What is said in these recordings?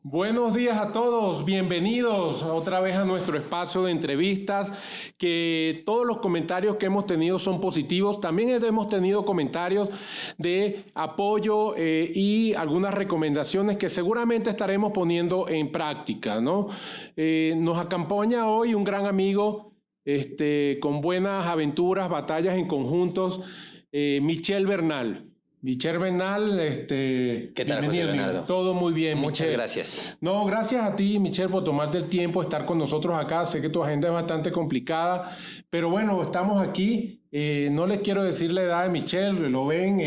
Buenos días a todos, bienvenidos otra vez a nuestro espacio de entrevistas, que todos los comentarios que hemos tenido son positivos. También hemos tenido comentarios de apoyo y algunas recomendaciones que seguramente estaremos poniendo en práctica, ¿no? Nos acompaña hoy un gran amigo con buenas aventuras, batallas en conjuntos, Michel Bernal. Michel Bernal, ¿qué tal, José Leonardo? Todo muy bien, Muchas Michel. Gracias. No, gracias a ti, Michel, por tomarte el tiempo de estar con nosotros acá. Sé que tu agenda es bastante complicada, pero bueno, estamos aquí. No les quiero decir la edad de Michel, lo ven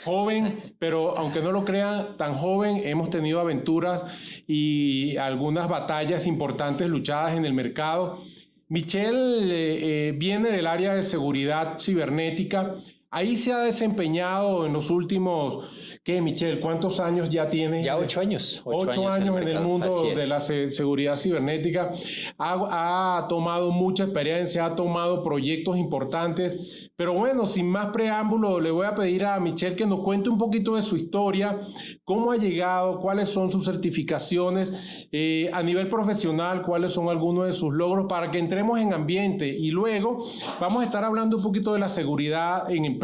joven, pero aunque no lo crean, tan joven, hemos tenido aventuras y algunas batallas importantes luchadas en el mercado. Michel viene del área de seguridad cibernética. Ahí se ha desempeñado en los últimos, ¿qué, Michel? ¿Cuántos años ya tiene? Ya 8 años. 8 años en el mundo de la seguridad cibernética. Ha tomado mucha experiencia, ha tomado proyectos importantes. Pero bueno, sin más preámbulo, le voy a pedir a Michel que nos cuente un poquito de su historia, cómo ha llegado, cuáles son sus certificaciones, a nivel profesional, cuáles son algunos de sus logros, para que entremos en ambiente. Y luego vamos a estar hablando un poquito de la seguridad en empresas.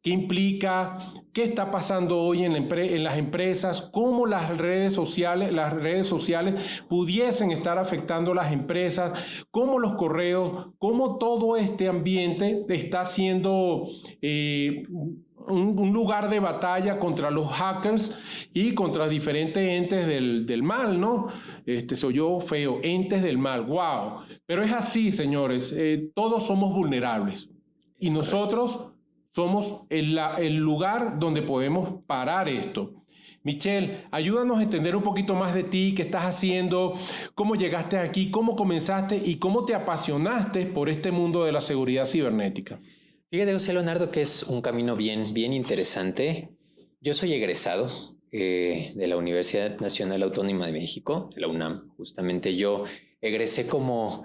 ¿Qué implica? ¿Qué está pasando hoy en las empresas? ¿Cómo las redes sociales pudiesen estar afectando las empresas? ¿Cómo los correos? ¿Cómo todo este ambiente está siendo un lugar de batalla contra los hackers y contra diferentes entes del mal, ¿no? Se oyó feo, entes del mal, wow. Pero es así, señores, todos somos vulnerables. Y nosotros somos el lugar donde podemos parar esto. Michel, ayúdanos a entender un poquito más de ti, qué estás haciendo, cómo llegaste aquí, cómo comenzaste y cómo te apasionaste por este mundo de la seguridad cibernética. Fíjate, José Leonardo, que es un camino bien interesante. Yo soy egresado de la Universidad Nacional Autónoma de México, de la UNAM. Justamente yo egresé como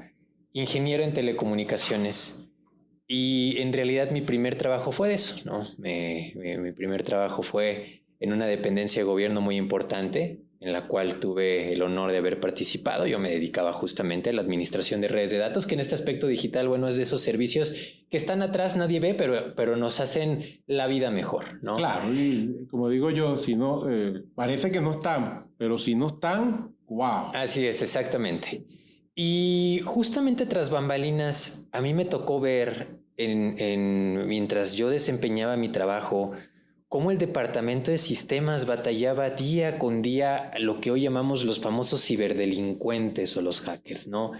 ingeniero en telecomunicaciones. Y en realidad mi primer trabajo fue de eso, ¿no? Mi primer trabajo fue en una dependencia de gobierno muy importante, en la cual tuve el honor de haber participado. Yo me dedicaba justamente a la administración de redes de datos, que en este aspecto digital, bueno, es de esos servicios que están atrás, nadie ve, pero nos hacen la vida mejor, ¿no? Claro, y como digo yo, si no, parece que no están, pero si no están, wow. Así es, exactamente. Y justamente tras bambalinas, a mí me tocó ver mientras yo desempeñaba mi trabajo, cómo el departamento de sistemas batallaba día con día lo que hoy llamamos los famosos ciberdelincuentes o los hackers, ¿no?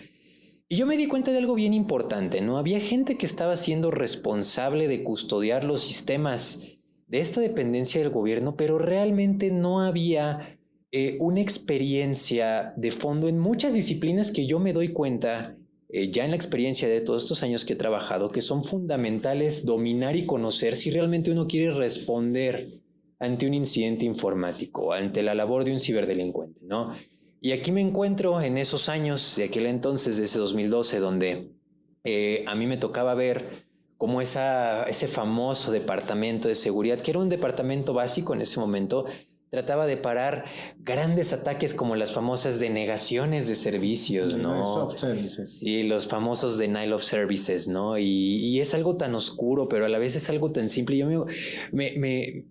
Y yo me di cuenta de algo bien importante, ¿no? Había gente que estaba siendo responsable de custodiar los sistemas de esta dependencia del gobierno, pero realmente no había una experiencia de fondo en muchas disciplinas que yo me doy cuenta ya en la experiencia de todos estos años que he trabajado, que son fundamentales dominar y conocer si realmente uno quiere responder ante un incidente informático, ante la labor de un ciberdelincuente, ¿no? Y aquí me encuentro en esos años de aquel entonces, de ese 2012, donde a mí me tocaba ver cómo ese famoso departamento de seguridad, que era un departamento básico en ese momento, trataba de parar grandes ataques como las famosas denegaciones de servicios, ¿no? Denial of services. Sí, los famosos denial of services, ¿no? Y es algo tan oscuro, pero a la vez es algo tan simple. Yo me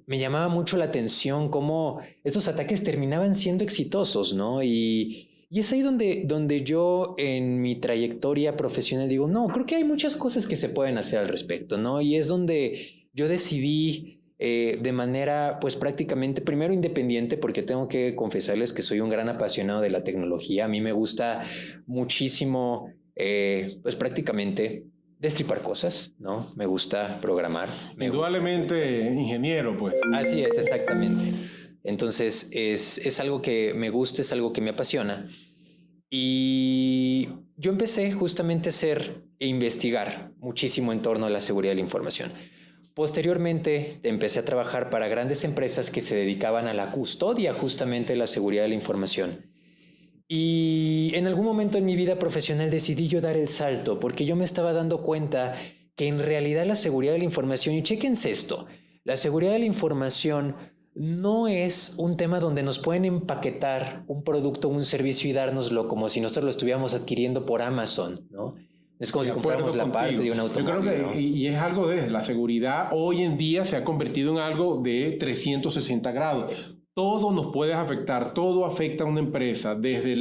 llamaba mucho la atención cómo estos ataques terminaban siendo exitosos, ¿no? Y es ahí donde yo en mi trayectoria profesional digo, no, creo que hay muchas cosas que se pueden hacer al respecto, ¿no? Y es donde yo decidí de manera pues prácticamente primero independiente, porque tengo que confesarles que soy un gran apasionado de la tecnología. A mí me gusta muchísimo pues prácticamente destripar cosas, ¿no? Me gusta programar. Indudablemente ingeniero, pues. Así es, exactamente. Entonces es algo que me gusta, es algo que me apasiona. Y yo empecé justamente a hacer e investigar muchísimo en torno a la seguridad de la información. Posteriormente empecé a trabajar para grandes empresas que se dedicaban a la custodia justamente de la seguridad de la información. Y en algún momento en mi vida profesional decidí yo dar el salto porque yo me estaba dando cuenta que en realidad la seguridad de la información, y chéquense esto, la seguridad de la información no es un tema donde nos pueden empaquetar un producto o un servicio y dárnoslo como si nosotros lo estuviéramos adquiriendo por Amazon, ¿no? Es como si compráramos la parte de un automóvil. Yo creo que, y es algo de la seguridad, hoy en día se ha convertido en algo de 360 grados. Todo nos puede afectar, todo afecta a una empresa, desde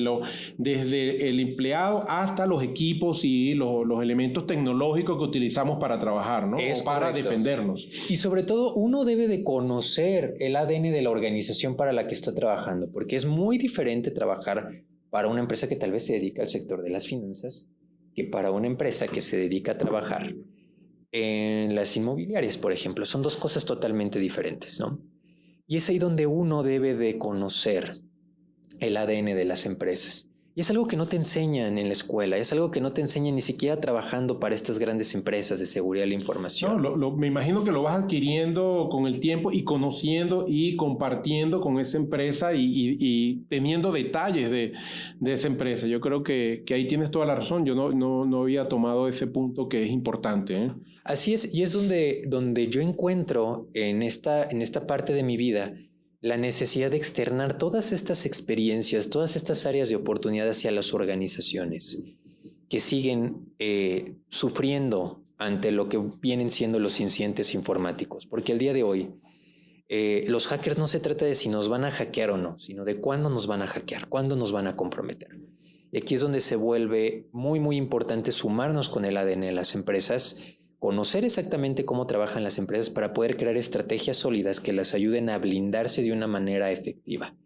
el empleado hasta los equipos y los elementos tecnológicos que utilizamos para trabajar, ¿no? Es o para correcto. defendernos. Y sobre todo, uno debe de conocer el ADN de la organización para la que está trabajando, porque es muy diferente trabajar para una empresa que tal vez se dedica al sector de las finanzas que para una empresa que se dedica a trabajar en las inmobiliarias, por ejemplo. Son dos cosas totalmente diferentes, ¿no? Y es ahí donde uno debe de conocer el ADN de las empresas. Y es algo que no te enseñan en la escuela, es algo que no te enseñan ni siquiera trabajando para estas grandes empresas de seguridad de la información. No, me imagino que lo vas adquiriendo con el tiempo y conociendo y compartiendo con esa empresa y teniendo detalles de esa empresa. Yo creo que ahí tienes toda la razón. Yo no había tomado ese punto que es importante, ¿eh? Así es, y es donde yo encuentro en esta parte de mi vida la necesidad de externar todas estas experiencias, todas estas áreas de oportunidad hacia las organizaciones que siguen sufriendo ante lo que vienen siendo los incidentes informáticos. Porque el día de hoy, los hackers no se trata de si nos van a hackear o no, sino de cuándo nos van a hackear, cuándo nos van a comprometer. Y aquí es donde se vuelve muy, muy importante sumarnos con el ADN de las empresas, conocer exactamente cómo trabajan las empresas para poder crear estrategias sólidas que las ayuden a blindarse de una manera efectiva.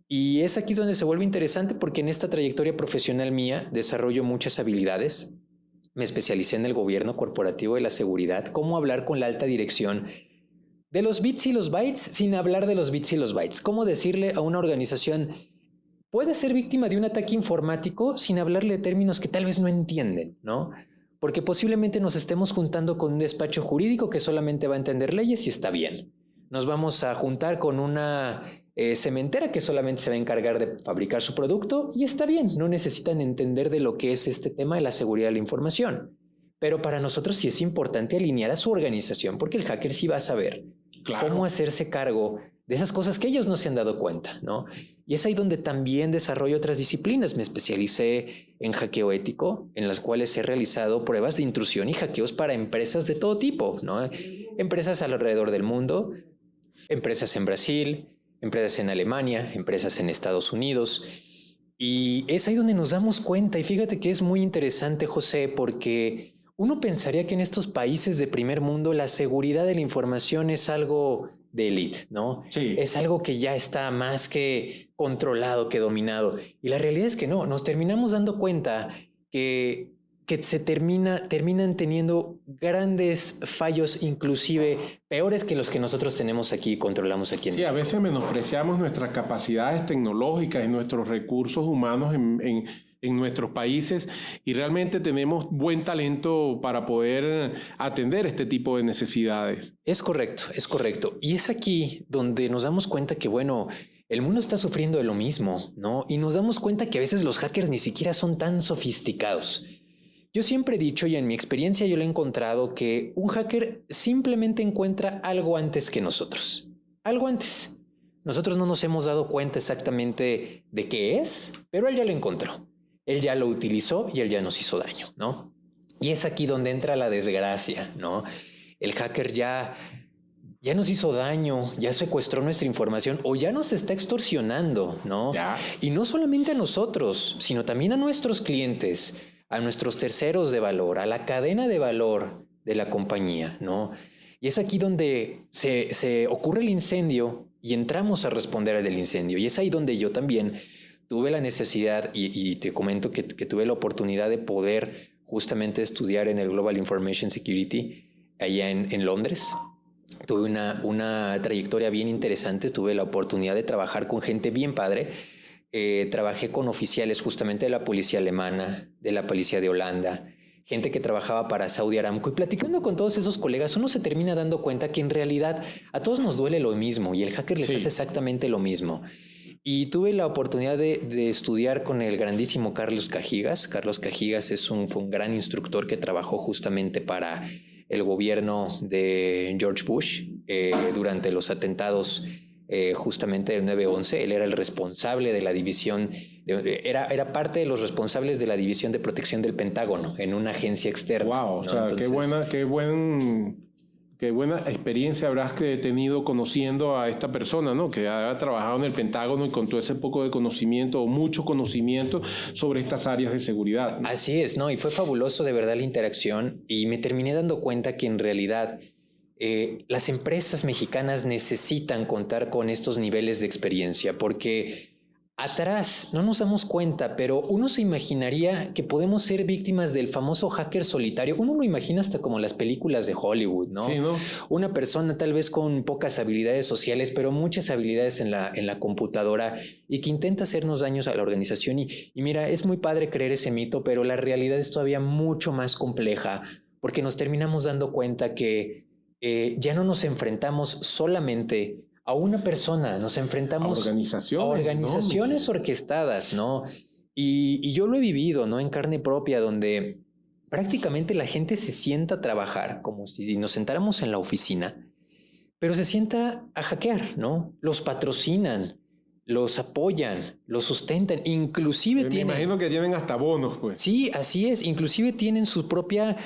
Y es aquí donde se vuelve interesante porque en esta trayectoria profesional mía desarrollo muchas habilidades. Me especialicé en el gobierno corporativo de la seguridad, cómo hablar con la alta dirección de los bits y los bytes sin hablar de los bits y los bytes. Cómo decirle a una organización, puede ser víctima de un ataque informático sin hablarle de términos que tal vez no entienden, ¿no? Porque posiblemente nos estemos juntando con un despacho jurídico que solamente va a entender leyes y está bien. Nos vamos a juntar con una cementera que solamente se va a encargar de fabricar su producto y está bien, no necesitan entender de lo que es este tema de la seguridad de la información. Pero para nosotros sí es importante alinear a su organización porque el hacker sí va a saber cómo hacerse cargo de esas cosas que ellos no se han dado cuenta, ¿no? Y es ahí donde también desarrollo otras disciplinas. Me especialicé en hackeo ético, en las cuales he realizado pruebas de intrusión y hackeos para empresas de todo tipo, ¿no? Empresas alrededor del mundo, empresas en Brasil, empresas en Alemania, empresas en Estados Unidos. Y es ahí donde nos damos cuenta. Y fíjate que es muy interesante, José, porque uno pensaría que en estos países de primer mundo la seguridad de la información es algo de élite, ¿no? Sí. Es algo que ya está más que controlado, que dominado. Y la realidad es que no, nos terminamos dando cuenta que se terminan teniendo grandes fallos, inclusive peores que los que nosotros tenemos aquí y controlamos aquí en México. Sí, a veces menospreciamos nuestras capacidades tecnológicas y nuestros recursos humanos en nuestros países y realmente tenemos buen talento para poder atender este tipo de necesidades. Es correcto, es correcto. Y es aquí donde nos damos cuenta que, bueno, el mundo está sufriendo de lo mismo, ¿no? Y nos damos cuenta que a veces los hackers ni siquiera son tan sofisticados. Yo siempre he dicho, y en mi experiencia yo lo he encontrado, que un hacker simplemente encuentra algo antes que nosotros. Algo antes. Nosotros no nos hemos dado cuenta exactamente de qué es, pero él ya lo encontró. Él ya lo utilizó y él ya nos hizo daño, ¿no? Y es aquí donde entra la desgracia, ¿no? El hacker ya nos hizo daño, ya secuestró nuestra información o ya nos está extorsionando, ¿no? Ya. Y no solamente a nosotros, sino también a nuestros clientes, a nuestros terceros de valor, a la cadena de valor de la compañía, ¿no? Y es aquí donde se ocurre el incendio y entramos a responder del incendio. Y es ahí donde yo también tuve la necesidad, y te comento que tuve la oportunidad de poder justamente estudiar en el Global Information Security allá en Londres. Tuve una trayectoria bien interesante, tuve la oportunidad de trabajar con gente bien padre. Trabajé con oficiales justamente de la policía alemana, de la policía de Holanda, gente que trabajaba para Saudi Aramco, y platicando con todos esos colegas uno se termina dando cuenta que en realidad a todos nos duele lo mismo y el hacker les hace exactamente lo mismo. Y tuve la oportunidad de estudiar con el grandísimo Carlos Cajigas. Carlos Cajigas fue un gran instructor que trabajó justamente para el gobierno de George Bush durante los atentados justamente del 911. Él era el responsable de la división, era parte de los responsables de la división de protección del Pentágono en una agencia externa. Wow, ¿no? O sea, entonces, qué buena experiencia habrás tenido conociendo a esta persona, ¿no? Que ha trabajado en el Pentágono y con todo ese poco de conocimiento o mucho conocimiento sobre estas áreas de seguridad, ¿no? Así es, ¿no? Y fue fabuloso de verdad la interacción y me terminé dando cuenta que en realidad las empresas mexicanas necesitan contar con estos niveles de experiencia porque atrás no nos damos cuenta, pero uno se imaginaría que podemos ser víctimas del famoso hacker solitario. Uno lo imagina hasta como las películas de Hollywood, ¿no? Sí, ¿no? Una persona tal vez con pocas habilidades sociales, pero muchas habilidades en la computadora y que intenta hacernos daños a la organización. Y mira, es muy padre creer ese mito, pero la realidad es todavía mucho más compleja porque nos terminamos dando cuenta que ya no nos enfrentamos solamente a una persona, nos enfrentamos a organizaciones ¿no? orquestadas, ¿no? Y yo lo he vivido, ¿no? En carne propia, donde prácticamente la gente se sienta a trabajar como si nos sentáramos en la oficina, pero se sienta a hackear, ¿no? Los patrocinan, los apoyan, los sustentan, inclusive Me imagino que tienen hasta bonos, pues. Sí, así es, inclusive tienen su propia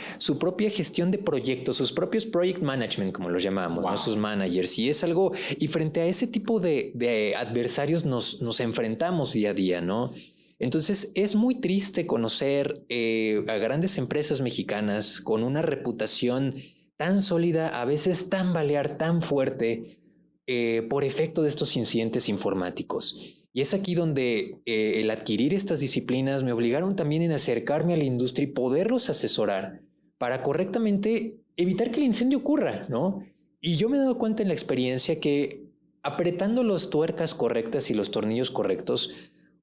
gestión de proyectos, sus propios project management, como los llamamos, wow. ¿no? Sus managers, y es algo, y frente a ese tipo de adversarios nos enfrentamos día a día, ¿no? Entonces es muy triste conocer a grandes empresas mexicanas con una reputación tan sólida, a veces tan balear, tan fuerte, por efecto de estos incidentes informáticos. Y es aquí donde el adquirir estas disciplinas me obligaron también en acercarme a la industria y poderlos asesorar para correctamente evitar que el incendio ocurra, ¿no? Y yo me he dado cuenta en la experiencia que apretando las tuercas correctas y los tornillos correctos,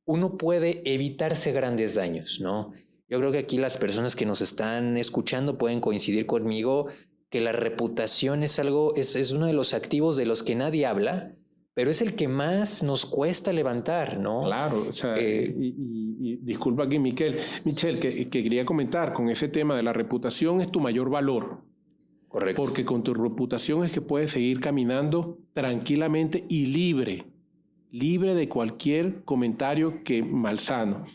uno puede evitarse grandes daños, ¿no? Yo creo que aquí las personas que nos están escuchando pueden coincidir conmigo que la reputación es algo, es uno de los activos de los que nadie habla, pero es el que más nos cuesta levantar, ¿no? Claro, o sea, y disculpa aquí, Michelle, que quería comentar con ese tema de la reputación es tu mayor valor. Correcto. Porque con tu reputación es que puedes seguir caminando tranquilamente y libre de cualquier comentario que malsano.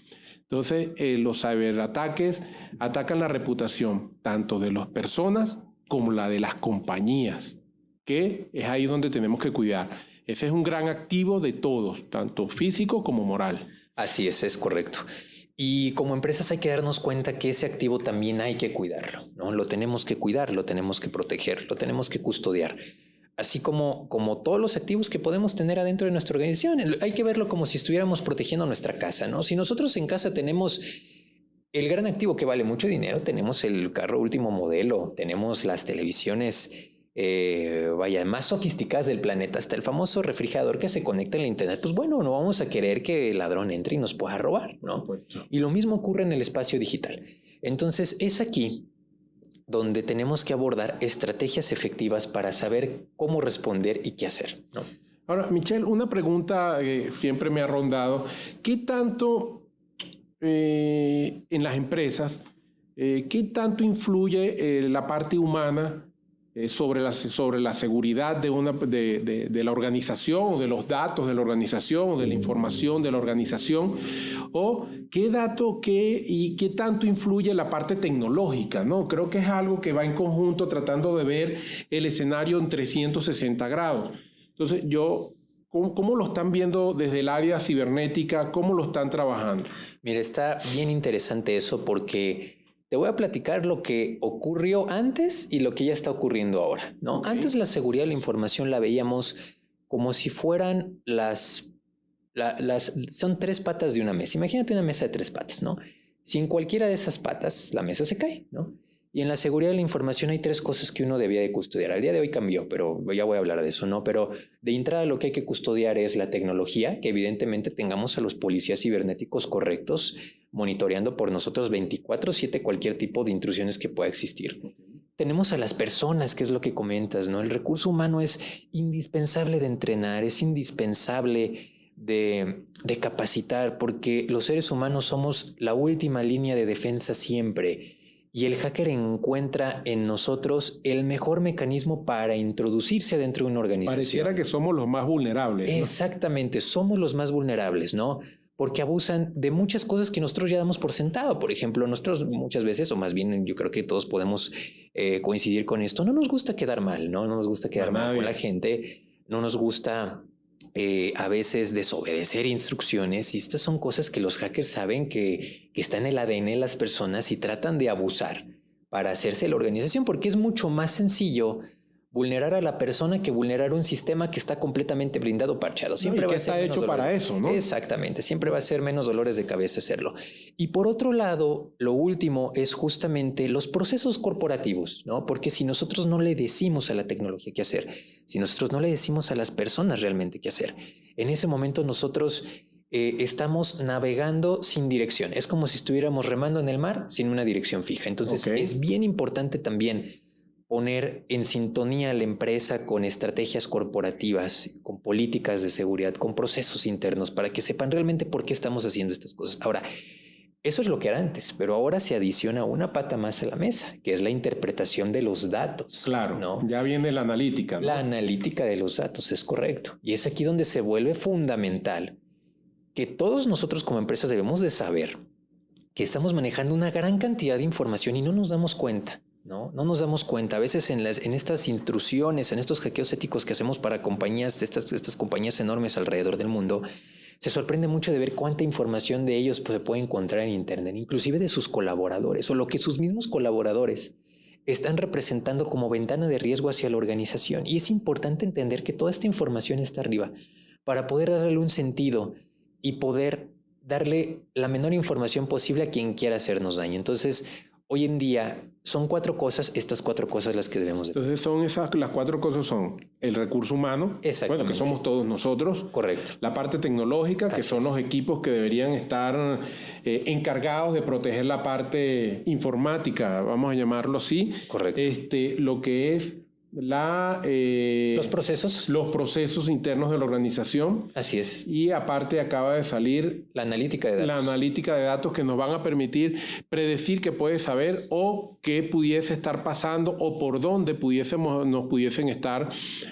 Entonces, los ciberataques atacan la reputación tanto de las personas como la de las compañías, que es ahí donde tenemos que cuidar. Ese es un gran activo de todos, tanto físico como moral. Así es correcto. Y como empresas hay que darnos cuenta que ese activo también hay que cuidarlo, ¿no? Lo tenemos que cuidar, lo tenemos que proteger, lo tenemos que custodiar. Así como todos los activos que podemos tener adentro de nuestra organización. Hay que verlo como si estuviéramos protegiendo nuestra casa, ¿no? Si nosotros en casa tenemos el gran activo que vale mucho dinero, tenemos el carro último modelo, tenemos las televisiones más sofisticadas del planeta, hasta el famoso refrigerador que se conecta en la internet, pues bueno, no vamos a querer que el ladrón entre y nos pueda robar, ¿no? Y lo mismo ocurre en el espacio digital. Entonces es aquí donde tenemos que abordar estrategias efectivas para saber cómo responder y qué hacer, ¿no? Ahora, Michelle, una pregunta que siempre me ha rondado. ¿Qué tanto en las empresas, qué tanto influye la parte humana sobre la seguridad de la organización o de los datos de la organización o de la información de la organización? ¿O qué tanto influye la parte tecnológica, ¿no? Creo que es algo que va en conjunto tratando de ver el escenario en 360 grados. Entonces, ¿cómo lo están viendo desde el área cibernética? ¿Cómo lo están trabajando? Mira, está bien interesante eso porque te voy a platicar lo que ocurrió antes y lo que ya está ocurriendo ahora, ¿no? Okay. Antes la seguridad de la información la veíamos como si fueran son tres patas de una mesa. Imagínate una mesa de tres patas, ¿no? Si en cualquiera de esas patas la mesa se cae, ¿no? Y en la seguridad de la información hay tres cosas que uno debía de custodiar. Al día de hoy cambió, pero ya voy a hablar de eso, ¿no? Pero de entrada lo que hay que custodiar es la tecnología, que evidentemente tengamos a los policías cibernéticos correctos, monitoreando por nosotros 24/7 cualquier tipo de intrusiones que pueda existir. Tenemos a las personas, que es lo que comentas, ¿no? El recurso humano es indispensable de entrenar, es indispensable de capacitar, porque los seres humanos somos la última línea de defensa siempre. y el hacker encuentra en nosotros el mejor mecanismo para introducirse dentro de una organización. Pareciera que somos los más vulnerables, ¿no? Exactamente, somos los más vulnerables, ¿no? Porque abusan de muchas cosas que nosotros ya damos por sentado. Por ejemplo, nosotros muchas veces, o más bien yo creo que todos podemos coincidir con esto, no nos gusta quedar mal, ¿no? No nos gusta quedar mal con la gente, no nos gusta a veces desobedecer instrucciones, y estas son cosas que los hackers saben que están en el ADN de las personas y tratan de abusar para hacerse la organización, porque es mucho más sencillo vulnerar a la persona que vulnerar un sistema que está completamente blindado, parchado. Siempre no, y va que a ser está hecho para eso, ¿no? Exactamente, siempre va a ser menos dolores de cabeza hacerlo. Y por otro lado, lo último es justamente los procesos corporativos, ¿no? Porque si nosotros no le decimos a la tecnología qué hacer, si nosotros no le decimos a las personas realmente qué hacer, en ese momento nosotros estamos navegando sin dirección. Es como si estuviéramos remando en el mar sin una dirección fija. Entonces, es bien importante también poner en sintonía a la empresa con estrategias corporativas, con políticas de seguridad, con procesos internos, para que sepan realmente por qué estamos haciendo estas cosas. Ahora, eso es lo que era antes, pero ahora se adiciona una pata más a la mesa, que es la interpretación de los datos. Claro, ¿no? Ya viene la analítica, ¿no? La analítica de los datos, es correcto. Y es aquí donde se vuelve fundamental que todos nosotros como empresas debemos de saber que estamos manejando una gran cantidad de información y no nos damos cuenta. No nos damos cuenta. A veces en estas intrusiones, en estos hackeos éticos que hacemos para compañías, estas compañías enormes alrededor del mundo, se sorprende mucho de ver cuánta información de ellos se puede encontrar en Internet, inclusive de sus colaboradores, o lo que sus mismos colaboradores están representando como ventana de riesgo hacia la organización. Y es importante entender que toda esta información está arriba para poder darle un sentido y poder darle la menor información posible a quien quiera hacernos daño. Entonces, hoy en día son estas cuatro cosas las que debemos de... Entonces las cuatro cosas son el recurso humano, bueno, que somos todos nosotros. Correcto. La parte tecnológica, que son los equipos que deberían estar encargados de proteger la parte informática, vamos a llamarlo así. Correcto. Lo que es los procesos internos de la organización. Así es. Y aparte acaba de salir la analítica de datos. La analítica de datos, que nos van a permitir predecir qué puede saber o qué pudiese estar pasando o por dónde nos pudiesen estar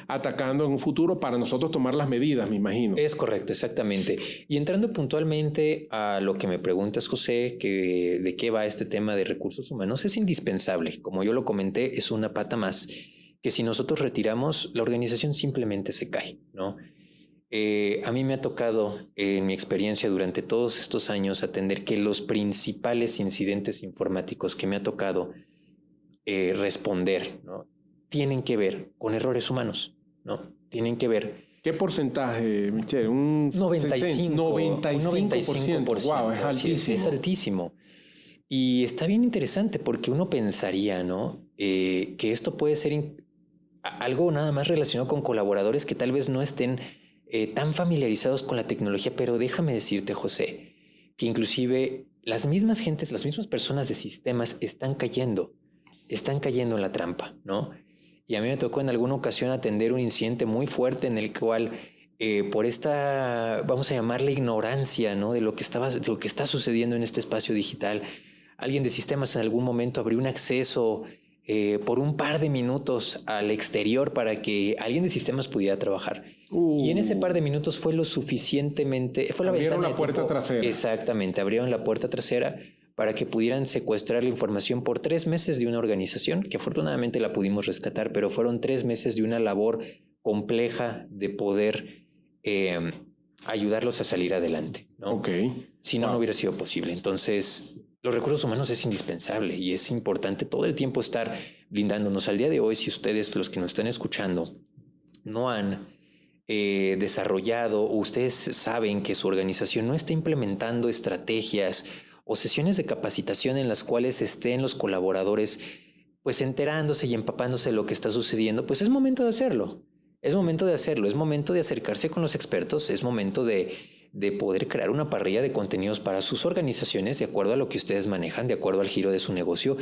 atacando en un futuro para nosotros tomar las medidas, me imagino. Es correcto, exactamente. Y entrando puntualmente a lo que me preguntas, José, que de qué va este tema de recursos humanos, es indispensable. Como yo lo comenté, es una pata más que si nosotros retiramos, la organización simplemente se cae, ¿no? A mí me ha tocado, en mi experiencia durante todos estos años, atender que los principales incidentes informáticos que me ha tocado responder, ¿no? Tienen que ver con errores humanos, ¿no? Tienen que ver... ¿Qué porcentaje, Michelle? Un 95%. Wow, es altísimo. Es altísimo. Y está bien interesante porque uno pensaría, ¿no? Que esto puede ser algo nada más relacionado con colaboradores que tal vez no estén tan familiarizados con la tecnología, pero déjame decirte, José, que inclusive las mismas personas de sistemas están cayendo en la trampa, ¿no? Y a mí me tocó en alguna ocasión atender un incidente muy fuerte en el cual por esta, vamos a llamarle ignorancia, ¿no? de lo que está sucediendo en este espacio digital, alguien de sistemas en algún momento abrió un acceso por un par de minutos al exterior para que alguien de sistemas pudiera trabajar. Y en ese par de minutos fue lo suficientemente... Abrieron la puerta trasera. Exactamente, abrieron la puerta trasera para que pudieran secuestrar la información por 3 meses de una organización, que afortunadamente la pudimos rescatar, pero fueron 3 meses de una labor compleja de poder ayudarlos a salir adelante, ¿no? Okay. Si no, no hubiera sido posible. Entonces... los recursos humanos es indispensable y es importante todo el tiempo estar blindándonos. Al día de hoy, si ustedes, los que nos están escuchando, no han desarrollado o ustedes saben que su organización no está implementando estrategias o sesiones de capacitación en las cuales estén los colaboradores pues enterándose y empapándose de lo que está sucediendo, pues es momento de hacerlo. Es momento de hacerlo, es momento de acercarse con los expertos, es momento de poder crear una parrilla de contenidos para sus organizaciones de acuerdo a lo que ustedes manejan, de acuerdo al giro de su negocio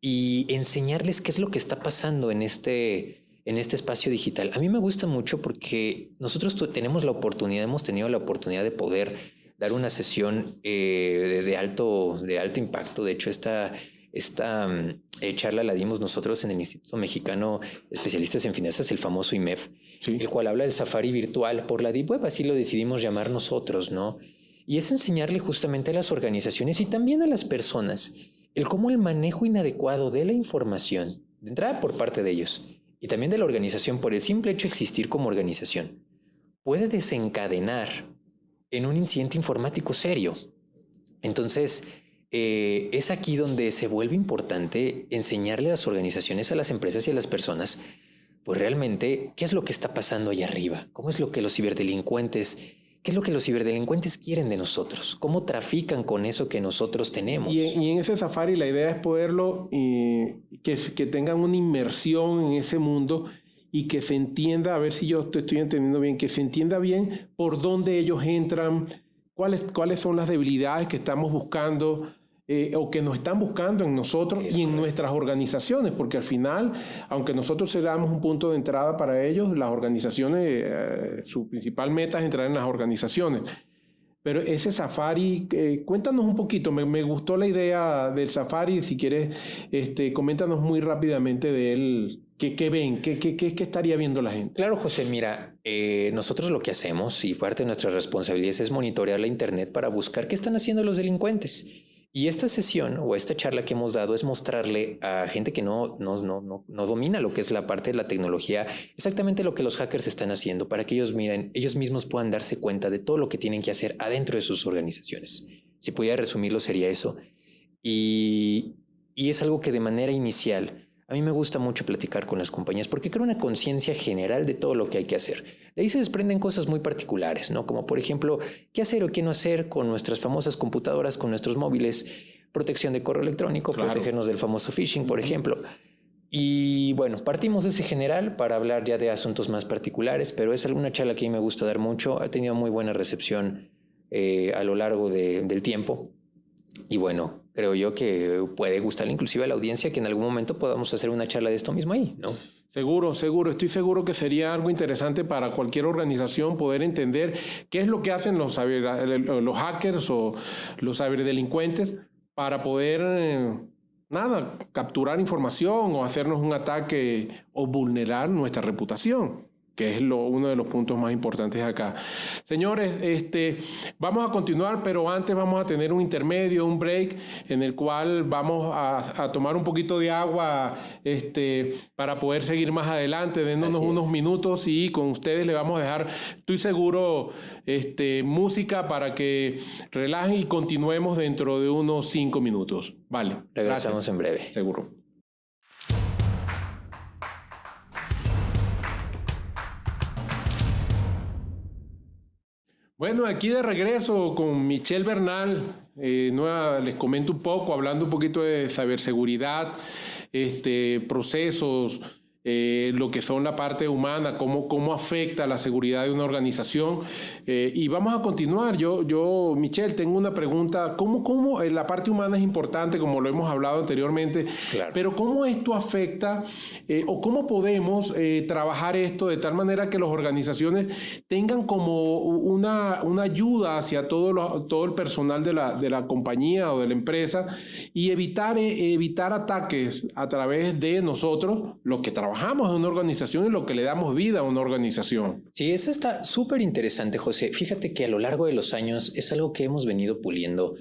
y enseñarles qué es lo que está pasando en este espacio digital. A mí me gusta mucho porque nosotros hemos tenido la oportunidad de poder dar una sesión de alto impacto. De hecho, esta esta charla la dimos nosotros en el Instituto Mexicano de Especialistas en Finanzas, el famoso IMEF, sí, el cual habla del Safari virtual por la Deep Web, así lo decidimos llamar nosotros, ¿no? Y es enseñarle justamente a las organizaciones y también a las personas el cómo el manejo inadecuado de la información, de entrada por parte de ellos, y también de la organización por el simple hecho de existir como organización, puede desencadenar en un incidente informático serio. Entonces, es aquí donde se vuelve importante enseñarle a las organizaciones, a las empresas y a las personas, pues realmente, ¿qué es lo que está pasando allá arriba? ¿Cómo es lo que los ciberdelincuentes... ¿Qué es lo que los ciberdelincuentes quieren de nosotros? ¿Cómo trafican con eso que nosotros tenemos? Y en ese Safari la idea es poderlo, que tengan una inmersión en ese mundo y que se entienda, a ver si yo te estoy entendiendo bien, que se entienda bien por dónde ellos entran, cuáles son las debilidades que estamos buscando o que nos están buscando en nosotros y en nuestras organizaciones, porque al final, aunque nosotros seamos un punto de entrada para ellos, las organizaciones, su principal meta es entrar en las organizaciones. Pero ese Safari, cuéntanos un poquito, me gustó la idea del Safari, si quieres, coméntanos muy rápidamente de él. ¿Qué ven? ¿Qué estaría viendo la gente? Claro, José, mira, nosotros lo que hacemos y parte de nuestras responsabilidades es monitorear la Internet para buscar qué están haciendo los delincuentes. Y esta sesión o esta charla que hemos dado es mostrarle a gente que no domina lo que es la parte de la tecnología exactamente lo que los hackers están haciendo para que ellos miren, ellos mismos puedan darse cuenta de todo lo que tienen que hacer adentro de sus organizaciones. Si pudiera resumirlo sería eso. Y es algo que de manera inicial a mí me gusta mucho platicar con las compañías porque crea una conciencia general de todo lo que hay que hacer. De ahí se desprenden cosas muy particulares, ¿no? Como por ejemplo, qué hacer o qué no hacer con nuestras famosas computadoras, con nuestros móviles, protección de correo electrónico, claro, protegernos del famoso phishing, por ejemplo. Y bueno, partimos de ese general para hablar ya de asuntos más particulares, pero es alguna charla que a mí me gusta dar mucho. Ha tenido muy buena recepción a lo largo del tiempo. Y bueno, creo yo que puede gustarle inclusive a la audiencia que en algún momento podamos hacer una charla de esto mismo ahí, ¿no? Seguro. Estoy seguro que sería algo interesante para cualquier organización poder entender qué es lo que hacen los hackers o los ciberdelincuentes para poder, capturar información o hacernos un ataque o vulnerar nuestra reputación, que es uno de los puntos más importantes acá. Señores, vamos a continuar, pero antes vamos a tener un intermedio, un break, en el cual vamos a tomar un poquito de agua para poder seguir más adelante, dándonos unos minutos y con ustedes le vamos a dejar, estoy seguro, música para que relajen y continuemos dentro de unos 5 minutos. Vale. Regresamos gracias. En breve. Seguro. Bueno, aquí de regreso con Michel Bernal, les comento un poco, hablando un poquito de ciberseguridad, procesos, lo que son la parte humana, cómo afecta la seguridad de una organización. Y vamos a continuar. Yo, Michel, tengo una pregunta. ¿Cómo la parte humana es importante, como lo hemos hablado anteriormente? Claro. Pero ¿cómo esto afecta o cómo podemos trabajar esto de tal manera que las organizaciones tengan como una ayuda hacia todo el personal de la compañía o de la empresa y evitar ataques a través de nosotros, los que trabajamos en una organización y lo que le damos vida a una organización? Sí, eso está súper interesante, José. Fíjate que a lo largo de los años es algo que hemos venido puliendo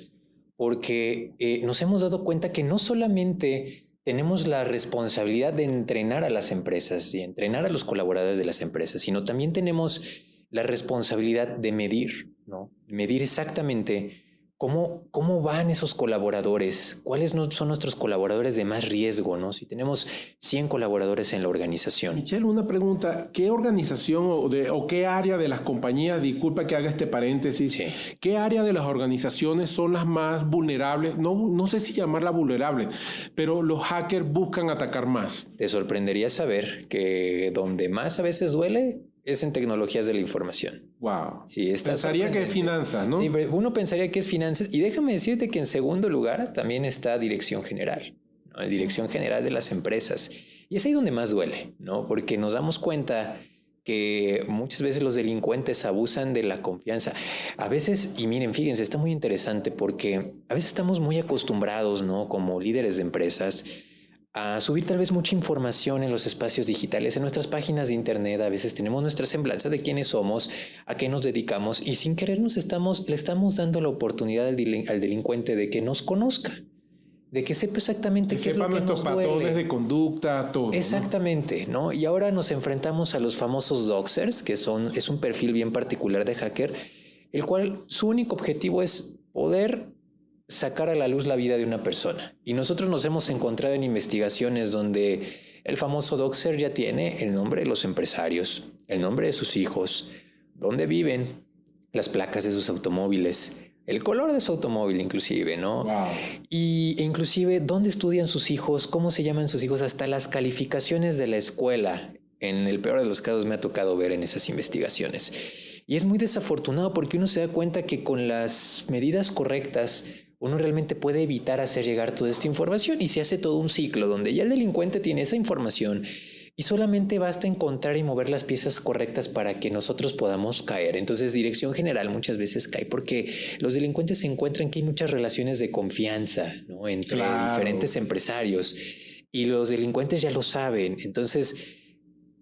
porque nos hemos dado cuenta que no solamente tenemos la responsabilidad de entrenar a las empresas y entrenar a los colaboradores de las empresas, sino también tenemos la responsabilidad de medir, ¿no? Medir exactamente ¿Cómo van esos colaboradores? ¿Cuáles son nuestros colaboradores de más riesgo, ¿no? Si tenemos 100 colaboradores en la organización. Michel, una pregunta. ¿Qué organización o qué área de las compañías, disculpa que haga este paréntesis, sí, qué área de las organizaciones son las más vulnerables? No sé si llamarla vulnerable, pero los hackers buscan atacar más. Te sorprendería saber que donde más a veces duele es en tecnologías de la información. Wow. Sí, pensaría que es finanzas, ¿no? Sí, uno pensaría que es finanzas. Y déjame decirte que en segundo lugar también está dirección general, ¿no? Dirección general de las empresas. Y es ahí donde más duele, ¿no? Porque nos damos cuenta que muchas veces los delincuentes abusan de la confianza. A veces, y miren, fíjense, está muy interesante porque a veces estamos muy acostumbrados, ¿no? Como líderes de empresas, a subir tal vez mucha información en los espacios digitales, en nuestras páginas de internet. A veces tenemos nuestra semblanza de quiénes somos, a qué nos dedicamos, y sin querer le estamos dando la oportunidad al delincuente de que nos conozca, de que sepa exactamente qué es lo que nos duele. Nuestros patrones de conducta, todo. Exactamente, ¿no? Y ahora nos enfrentamos a los famosos doxers, que es un perfil bien particular de hacker, el cual su único objetivo es poder sacar a la luz la vida de una persona. Y nosotros nos hemos encontrado en investigaciones donde el famoso doxer ya tiene el nombre de los empresarios, el nombre de sus hijos, dónde viven, las placas de sus automóviles, el color de su automóvil inclusive, ¿no? Wow. E inclusive dónde estudian sus hijos, cómo se llaman sus hijos, hasta las calificaciones de la escuela. En el peor de los casos me ha tocado ver en esas investigaciones. Y es muy desafortunado porque uno se da cuenta que con las medidas correctas uno realmente puede evitar hacer llegar toda esta información, y se hace todo un ciclo donde ya el delincuente tiene esa información y solamente basta encontrar y mover las piezas correctas para que nosotros podamos caer. Entonces, Dirección General muchas veces cae porque los delincuentes se encuentran que hay muchas relaciones de confianza, ¿no? Entre diferentes empresarios, y los delincuentes ya lo saben. Entonces,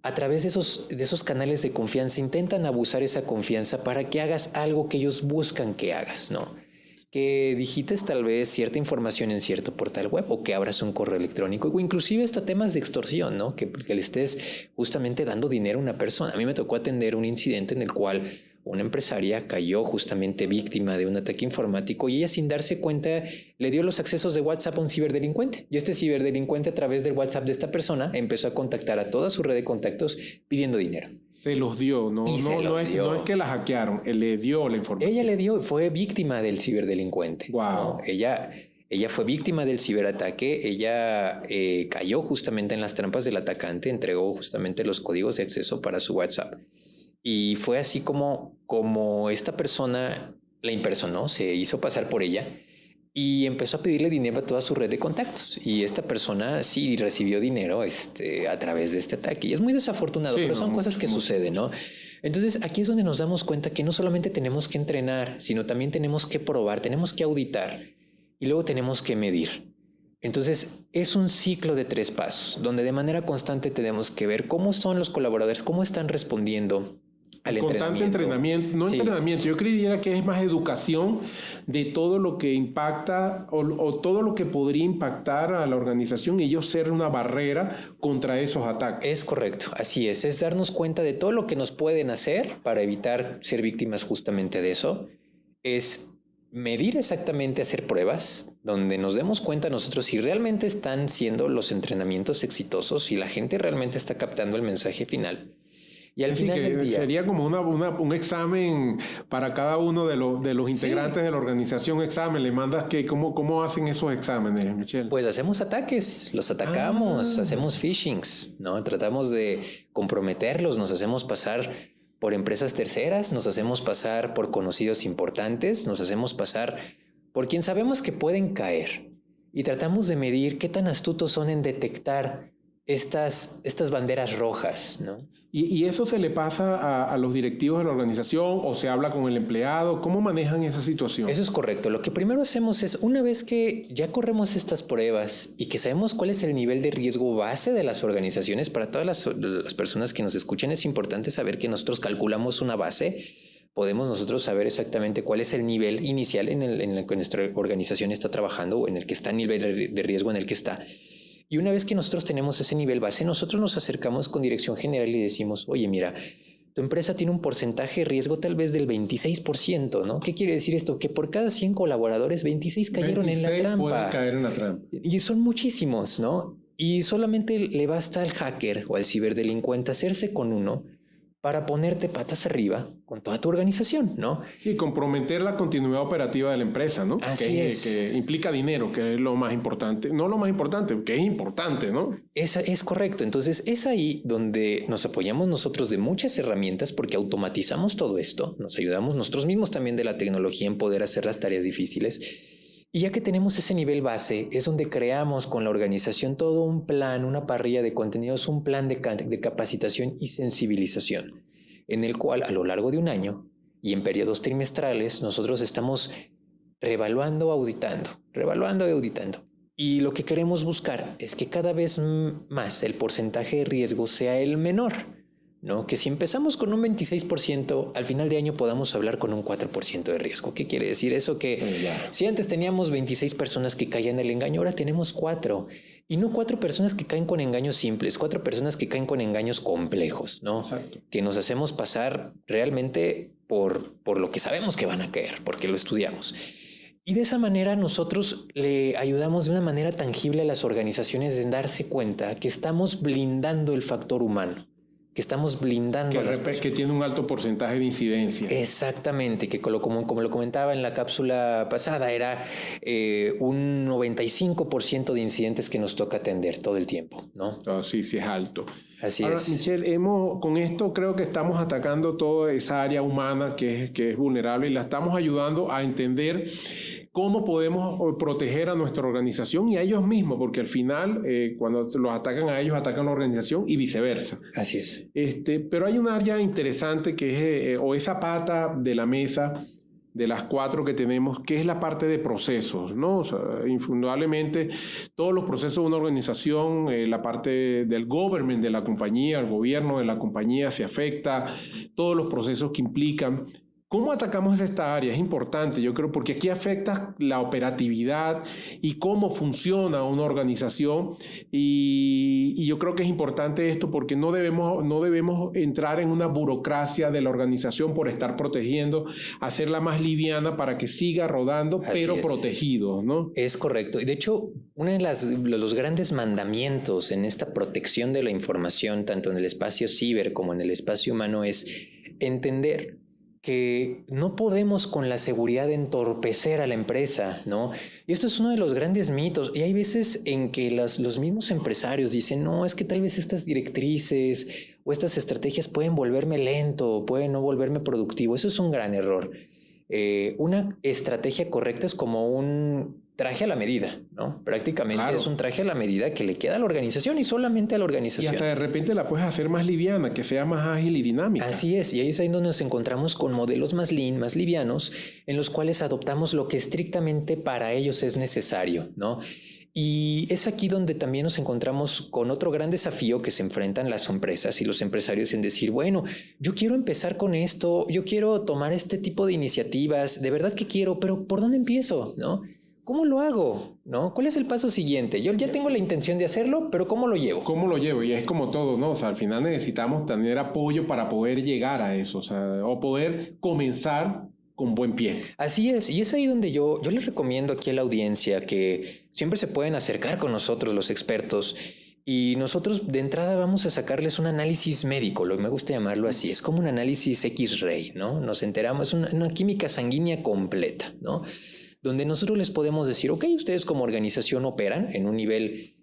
a través de esos canales de confianza intentan abusar esa confianza para que hagas algo que ellos buscan que hagas, ¿no? Que digites tal vez cierta información en cierto portal web, o que abras un correo electrónico, o inclusive hasta temas de extorsión, ¿no? Que le estés justamente dando dinero a una persona. A mí me tocó atender un incidente en el cual una empresaria cayó justamente víctima de un ataque informático, y ella, sin darse cuenta, le dio los accesos de WhatsApp a un ciberdelincuente. Y este ciberdelincuente, a través del WhatsApp de esta persona, empezó a contactar a toda su red de contactos pidiendo dinero. Se los dio, no es que la hackearon, él le dio la información. Ella le dio, fue víctima del ciberdelincuente. Wow. ¿No? Ella fue víctima del ciberataque, ella cayó justamente en las trampas del atacante, entregó justamente los códigos de acceso para su WhatsApp. Y fue así como esta persona la impersonó, se hizo pasar por ella y empezó a pedirle dinero a toda su red de contactos. Y esta persona sí recibió dinero a través de este ataque. Y es muy desafortunado, pero son cosas que suceden, ¿no? Entonces, aquí es donde nos damos cuenta que no solamente tenemos que entrenar, sino también tenemos que probar, tenemos que auditar y luego tenemos que medir. Entonces, es un ciclo de 3 pasos, donde de manera constante tenemos que ver cómo son los colaboradores, cómo están respondiendo al constante entrenamiento, no entrenamiento, yo creería que es más educación de todo lo que impacta o todo lo que podría impactar a la organización, y ellos ser una barrera contra esos ataques. Es correcto, así es darnos cuenta de todo lo que nos pueden hacer para evitar ser víctimas justamente de eso. Es medir exactamente, hacer pruebas donde nos demos cuenta nosotros si realmente están siendo los entrenamientos exitosos, si la gente realmente está captando el mensaje final. Y al final del día sería como un examen para cada uno de los integrantes de la organización. Examen, le mandas ¿cómo hacen esos exámenes, Michelle? Pues hacemos ataques, los atacamos, hacemos phishings, ¿no? Tratamos de comprometerlos, nos hacemos pasar por empresas terceras, nos hacemos pasar por conocidos importantes, nos hacemos pasar por quien sabemos que pueden caer, y tratamos de medir qué tan astutos son en detectar estas banderas rojas, ¿no? ¿Y eso se le pasa a los directivos de la organización, o se habla con el empleado? ¿Cómo manejan esa situación? Eso es correcto. Lo que primero hacemos es, una vez que ya corremos estas pruebas y que sabemos cuál es el nivel de riesgo base de las organizaciones, para todas las personas que nos escuchen es importante saber que nosotros calculamos una base. Podemos nosotros saber exactamente cuál es el nivel inicial en el que nuestra organización está trabajando, o en el que está el nivel de riesgo en el que está. Y una vez que nosotros tenemos ese nivel base, nosotros nos acercamos con Dirección General y decimos, oye, mira, tu empresa tiene un porcentaje de riesgo tal vez del 26%, ¿no? ¿Qué quiere decir esto? Que por cada 100 colaboradores, 26 cayeron en la trampa. Pueden caer en la trampa. Y son muchísimos, ¿no? Y solamente le basta al hacker o al ciberdelincuente hacerse con uno para ponerte patas arriba con toda tu organización, ¿no? Sí, comprometer la continuidad operativa de la empresa, ¿no? Así es. Que implica dinero, que es lo más importante. No lo más importante, que es importante, ¿no? Es correcto. Entonces, es ahí donde nos apoyamos nosotros de muchas herramientas, porque automatizamos todo esto. Nos ayudamos nosotros mismos también de la tecnología en poder hacer las tareas difíciles. Y ya que tenemos ese nivel base, es donde creamos con la organización todo un plan, una parrilla de contenidos, un plan de capacitación y sensibilización, en el cual a lo largo de un año y en periodos trimestrales nosotros estamos revaluando, auditando. Y lo que queremos buscar es que cada vez más el porcentaje de riesgo sea el menor, ¿no? Que si empezamos con un 26%, al final de año podamos hablar con un 4% de riesgo. ¿Qué quiere decir eso? Que si antes teníamos 26 personas que caían en el engaño, ahora tenemos 4. Y no 4 personas que caen con engaños simples, 4 personas que caen con engaños complejos, ¿no? Exacto. Que nos hacemos pasar realmente por lo que sabemos que van a caer, porque lo estudiamos. Y de esa manera nosotros le ayudamos de una manera tangible a las organizaciones en darse cuenta que estamos blindando el factor humano, que estamos blindando que tiene un alto porcentaje de incidencia. Exactamente, que como lo comentaba en la cápsula pasada, era un 95% de incidentes que nos toca atender todo el tiempo, ¿no? Oh, sí, sí es alto. Así Ahora, es. Michelle, con esto creo que estamos atacando toda esa área humana que es vulnerable y la estamos ayudando a entender cómo podemos proteger a nuestra organización y a ellos mismos, porque al final, cuando los atacan a ellos, atacan a la organización y viceversa. Así es. Pero hay un área interesante que es, o esa pata de la mesa de las 4 que tenemos, que es la parte de procesos, ¿no? O sea, indudablemente, todos los procesos de una organización, la parte del government de la compañía, el gobierno de la compañía se afecta, todos los procesos que implican. ¿Cómo atacamos esta área? Es importante, yo creo, porque aquí afecta la operatividad y cómo funciona una organización y yo creo que es importante esto porque no debemos entrar en una burocracia de la organización por estar protegiendo, hacerla más liviana para que siga rodando, pero protegido, ¿no? Es correcto. Y de hecho, uno de los grandes mandamientos en esta protección de la información, tanto en el espacio ciber como en el espacio humano, es entender que no podemos con la seguridad entorpecer a la empresa, ¿no? Y esto es uno de los grandes mitos. Y hay veces en que los mismos empresarios dicen, no, es que tal vez estas directrices o estas estrategias pueden volverme lento, pueden no volverme productivo. Eso es un gran error. Una estrategia correcta es como un traje a la medida, ¿no? Prácticamente es un traje a la medida que le queda a la organización y solamente a la organización. Y hasta de repente la puedes hacer más liviana, que sea más ágil y dinámica. Así es, y ahí es ahí donde nos encontramos con modelos más lean, más livianos, en los cuales adoptamos lo que estrictamente para ellos es necesario, ¿no? Y es aquí donde también nos encontramos con otro gran desafío que se enfrentan las empresas y los empresarios en decir, bueno, yo quiero empezar con esto, yo quiero tomar este tipo de iniciativas, de verdad que quiero, pero ¿por dónde empiezo? ¿No? ¿Cómo lo hago? ¿No? ¿Cuál es el paso siguiente? Yo ya tengo la intención de hacerlo, pero ¿cómo lo llevo? ¿Cómo lo llevo? Y es como todo, ¿no? O sea, al final necesitamos tener apoyo para poder llegar a eso, o sea, o poder comenzar con buen pie. Así es, y es ahí donde yo les recomiendo aquí a la audiencia que siempre se pueden acercar con nosotros los expertos y nosotros de entrada vamos a sacarles un análisis médico, me gusta llamarlo así, es como un análisis X-ray, ¿no? Nos enteramos, es una química sanguínea completa, ¿no? Donde nosotros les podemos decir, ok, ustedes como organización operan en un nivel,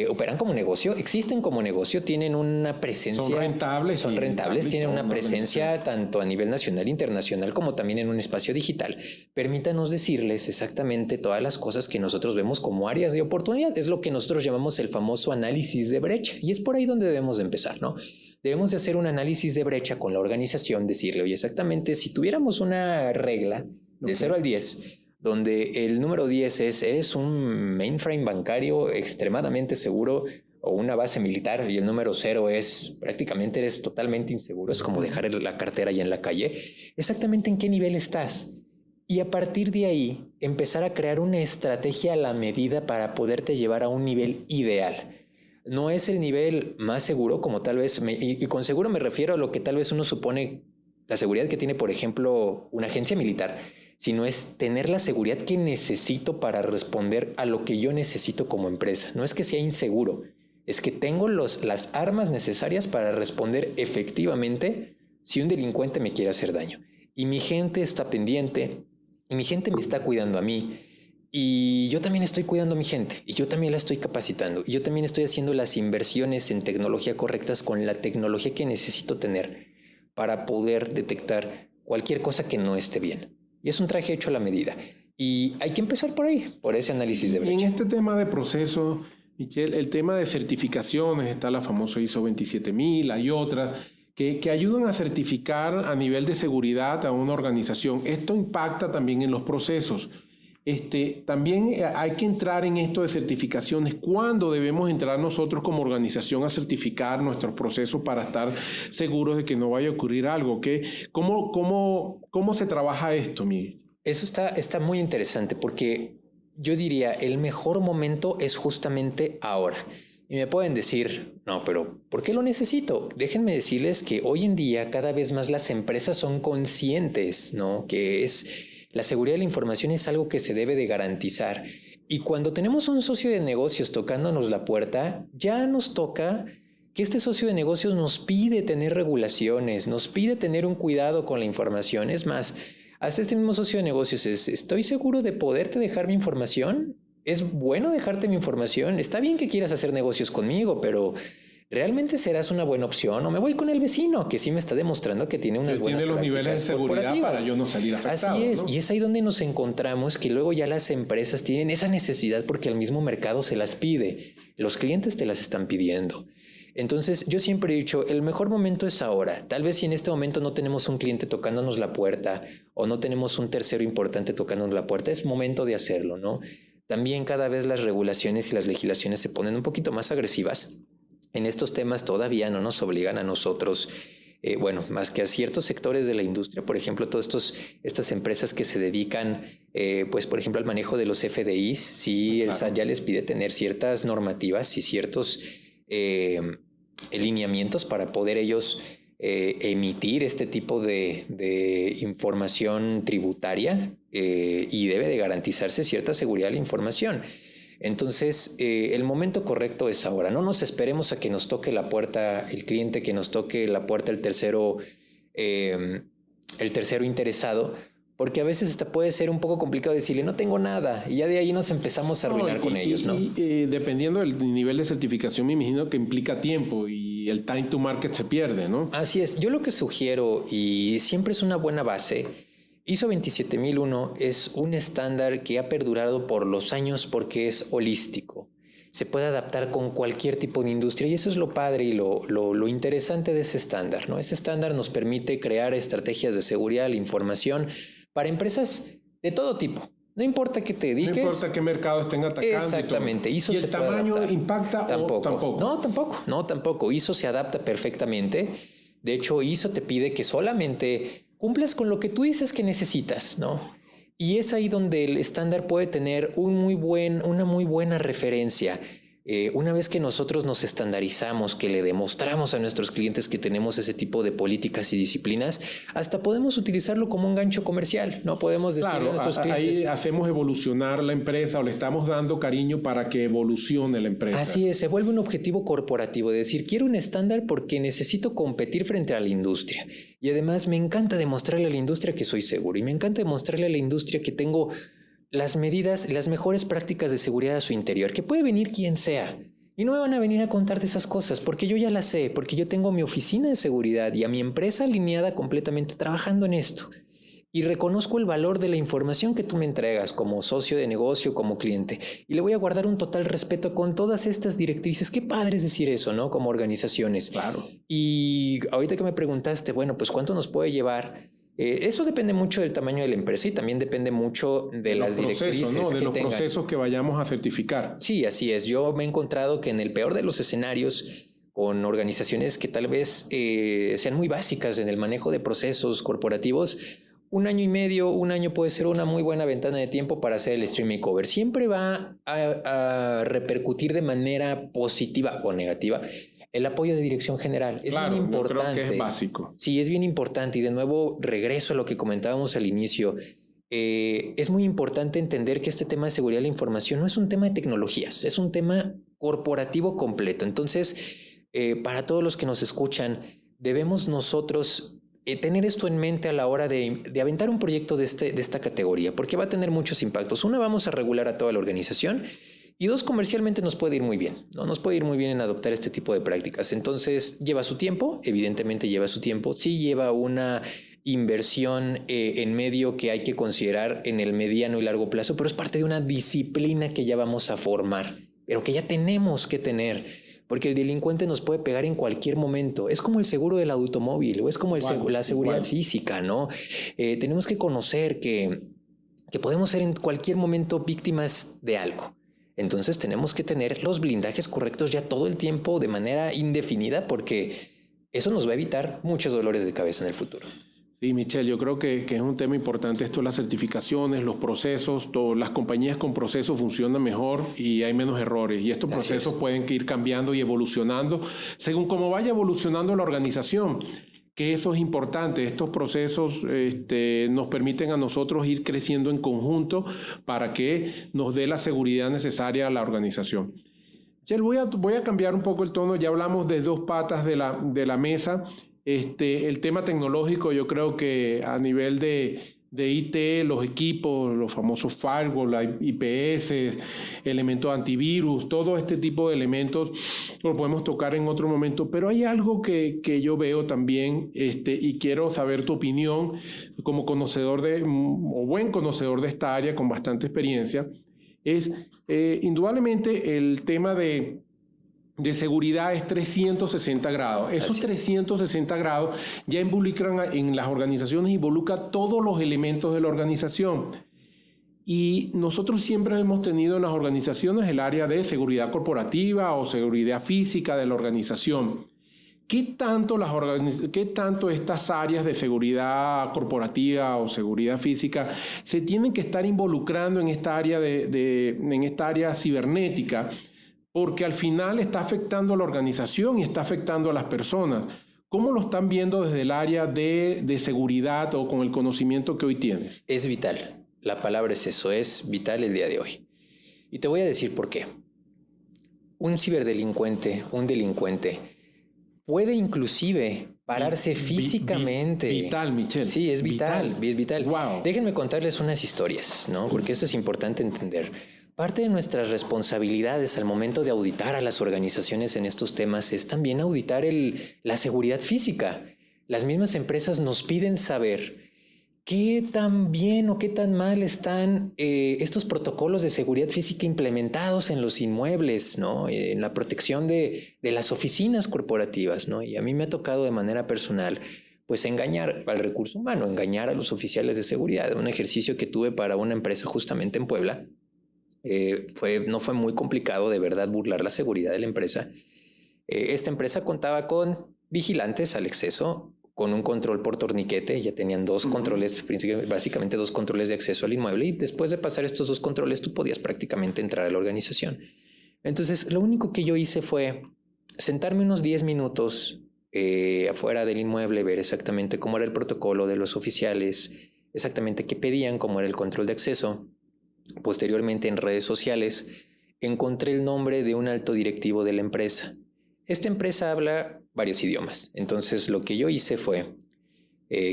operan como negocio, existen como negocio, tienen una presencia. Son rentables, tienen una presencia tanto a nivel nacional, internacional, como también en un espacio digital. Permítanos decirles exactamente todas las cosas que nosotros vemos como áreas de oportunidad. Es lo que nosotros llamamos el famoso análisis de brecha. Y es por ahí donde debemos de empezar, ¿no? Debemos de hacer un análisis de brecha con la organización, decirle, oye, exactamente, si tuviéramos una regla de 0 al 10, donde el número 10 es un mainframe bancario extremadamente seguro o una base militar y el número 0 es prácticamente eres totalmente inseguro, es como dejar la cartera ahí en la calle, exactamente en qué nivel estás. Y a partir de ahí empezar a crear una estrategia a la medida para poderte llevar a un nivel ideal. No es el nivel más seguro, como tal vez, y con seguro me refiero a lo que tal vez uno supone la seguridad que tiene, por ejemplo, una agencia militar, sino es tener la seguridad que necesito para responder a lo que yo necesito como empresa. No es que sea inseguro, es que tengo las armas necesarias para responder efectivamente si un delincuente me quiere hacer daño. Y mi gente está pendiente, y mi gente me está cuidando a mí, y yo también estoy cuidando a mi gente, y yo también la estoy capacitando, y yo también estoy haciendo las inversiones en tecnología correctas con la tecnología que necesito tener para poder detectar cualquier cosa que no esté bien. Y es un traje hecho a la medida. Y hay que empezar por ahí, por ese análisis de brecha. Y en este tema de procesos, Michelle, el tema de certificaciones, está la famosa ISO 27000, hay otras que ayudan a certificar a nivel de seguridad a una organización. Esto impacta también en los procesos. También hay que entrar en esto de certificaciones. ¿Cuándo debemos entrar nosotros como organización a certificar nuestros procesos para estar seguros de que no vaya a ocurrir algo? ¿Cómo se trabaja esto, Miguel? Eso está muy interesante porque yo diría el mejor momento es justamente ahora. Y me pueden decir, no, pero ¿por qué lo necesito? Déjenme decirles que hoy en día cada vez más las empresas son conscientes, ¿no? Que la seguridad de la información es algo que se debe de garantizar. Y cuando tenemos un socio de negocios tocándonos la puerta, ya nos toca que este socio de negocios nos pide tener regulaciones, nos pide tener un cuidado con la información. Es más, hasta este mismo socio de negocios ¿estoy seguro de poderte dejar mi información? ¿Es bueno dejarte mi información? Está bien que quieras hacer negocios conmigo, pero ¿realmente serás una buena opción? ¿O me voy con el vecino que sí me está demostrando que tiene unas buenas prácticas tiene los niveles de seguridad para yo no salir afectado? Así es, ¿no? Y es ahí donde nos encontramos que luego ya las empresas tienen esa necesidad porque el mismo mercado se las pide. Los clientes te las están pidiendo. Entonces, yo siempre he dicho, el mejor momento es ahora. Tal vez si en este momento no tenemos un cliente tocándonos la puerta o no tenemos un tercero importante tocándonos la puerta, es momento de hacerlo, ¿no? También cada vez las regulaciones y las legislaciones se ponen un poquito más agresivas. En estos temas todavía no nos obligan a nosotros, más que a ciertos sectores de la industria, por ejemplo, todas estas empresas que se dedican, por ejemplo, al manejo de los FDIs, sí, el SAT ya les pide tener ciertas normativas y ciertos lineamientos para poder ellos emitir este tipo de información tributaria y debe de garantizarse cierta seguridad de la información. Entonces, el momento correcto es ahora. No nos esperemos a que nos toque la puerta el cliente, que nos toque la puerta el tercero interesado, porque a veces hasta puede ser un poco complicado decirle, no tengo nada, y ya de ahí nos empezamos a arruinar con ellos, ¿no? Dependiendo del nivel de certificación, me imagino que implica tiempo y el time to market se pierde, ¿no? Así es. Yo lo que sugiero, y siempre es una buena base, ISO 27001 es un estándar que ha perdurado por los años porque es holístico. Se puede adaptar con cualquier tipo de industria y eso es lo padre y lo interesante de ese estándar, ¿no? Ese estándar nos permite crear estrategias de seguridad de la información para empresas de todo tipo. No importa qué te dediques. No importa qué mercado estén atacando. Exactamente. ¿Y el tamaño impacta o tampoco? No, tampoco. ISO se adapta perfectamente. De hecho, ISO te pide que solamente cumples con lo que tú dices que necesitas, ¿no? Y es ahí donde el estándar puede tener una muy buena referencia. Una vez que nosotros nos estandarizamos, que le demostramos a nuestros clientes que tenemos ese tipo de políticas y disciplinas, hasta podemos utilizarlo como un gancho comercial, ¿no? Podemos decirle a nuestros clientes. Ahí hacemos evolucionar la empresa o le estamos dando cariño para que evolucione la empresa. Así es, se vuelve un objetivo corporativo, de decir, quiero un estándar porque necesito competir frente a la industria. Y además me encanta demostrarle a la industria que soy seguro y me encanta demostrarle a la industria que tengo las medidas, las mejores prácticas de seguridad a su interior, que puede venir quien sea. Y no me van a venir a contarte esas cosas, porque yo ya las sé, porque yo tengo mi oficina de seguridad y a mi empresa alineada completamente trabajando en esto. Y reconozco el valor de la información que tú me entregas como socio de negocio, como cliente. Y le voy a guardar un total respeto con todas estas directrices. Qué padre es decir eso, ¿no? Como organizaciones. Claro. Y ahorita que me preguntaste, bueno, pues ¿cuánto nos puede llevar? Eso depende mucho del tamaño de la empresa y también depende mucho de las directrices, ¿no? De los procesos que vayamos a certificar. Sí, así es. Yo me he encontrado que en el peor de los escenarios, con organizaciones que tal vez sean muy básicas en el manejo de procesos corporativos, 1 año y medio, 1 año puede ser una muy buena ventana de tiempo para hacer el stream makeover. Siempre va a repercutir de manera positiva o negativa el apoyo de dirección general. Es bien importante. Yo creo que es básico. Sí, es bien importante. Y de nuevo, regreso a lo que comentábamos al inicio. Es muy importante entender que este tema de seguridad de la información no es un tema de tecnologías, es un tema corporativo completo. Entonces, para todos los que nos escuchan, debemos nosotros tener esto en mente a la hora de aventar un proyecto de esta categoría, porque va a tener muchos impactos. Una, vamos a regular a toda la organización. Y 2, comercialmente nos puede ir muy bien, ¿no? Nos puede ir muy bien en adoptar este tipo de prácticas. Entonces, lleva su tiempo, evidentemente lleva su tiempo. Sí lleva una inversión en medio que hay que considerar en el mediano y largo plazo, pero es parte de una disciplina que ya vamos a formar, pero que ya tenemos que tener, porque el delincuente nos puede pegar en cualquier momento. Es como el seguro del automóvil o es como la seguridad física, ¿no? Tenemos que conocer que podemos ser en cualquier momento víctimas de algo. Entonces tenemos que tener los blindajes correctos ya todo el tiempo de manera indefinida, porque eso nos va a evitar muchos dolores de cabeza en el futuro. Sí, Michelle, yo creo que es un tema importante esto, las certificaciones, los procesos, las compañías con procesos funcionan mejor y hay menos errores. Y estos procesos pueden ir cambiando y evolucionando según cómo vaya evolucionando la organización. Que eso es importante, estos procesos nos permiten a nosotros ir creciendo en conjunto para que nos dé la seguridad necesaria a la organización. Michelle, voy a cambiar un poco el tono, ya hablamos de dos patas de la mesa. El tema tecnológico, yo creo que a nivel de IT, los equipos, los famosos firewall, la IPS, elementos antivirus, todo este tipo de elementos lo podemos tocar en otro momento, pero hay algo que yo veo también y quiero saber tu opinión como conocedor o buen conocedor de esta área con bastante experiencia, es indudablemente el tema de seguridad es 360 grados. Esos 360 grados ya involucran en las organizaciones, involucra todos los elementos de la organización. Y nosotros siempre hemos tenido en las organizaciones el área de seguridad corporativa o seguridad física de la organización. ¿Qué tanto estas áreas de seguridad corporativa o seguridad física se tienen que estar involucrando en esta área, en esta área cibernética? Porque al final está afectando a la organización y está afectando a las personas. ¿Cómo lo están viendo desde el área de seguridad o con el conocimiento que hoy tienes? Es vital. La palabra es eso, es vital el día de hoy. Y te voy a decir por qué. Un ciberdelincuente, un delincuente, puede inclusive pararse físicamente. Vital, Michelle. Sí, es vital. Es vital. Wow. Déjenme contarles unas historias, ¿no? Porque esto es importante entender. Parte de nuestras responsabilidades al momento de auditar a las organizaciones en estos temas es también auditar la seguridad física. Las mismas empresas nos piden saber qué tan bien o qué tan mal están estos protocolos de seguridad física implementados en los inmuebles, ¿no? En la protección de las oficinas corporativas, ¿no? Y a mí me ha tocado de manera personal pues engañar al recurso humano, engañar a los oficiales de seguridad. Un ejercicio que tuve para una empresa justamente en Puebla. No fue muy complicado de verdad burlar la seguridad de la empresa. Esta empresa contaba con vigilantes al exceso, con un control por torniquete. Ya tenían dos controles, básicamente dos controles de acceso al inmueble, y después de pasar estos dos controles tú podías prácticamente entrar a la organización. Entonces lo único que yo hice fue sentarme unos 10 minutos afuera del inmueble, ver exactamente cómo era el protocolo de los oficiales, exactamente qué pedían, cómo era el control de acceso. Posteriormente en redes sociales encontré el nombre de un alto directivo de la empresa. Esta empresa habla varios idiomas, entonces lo que yo hice fue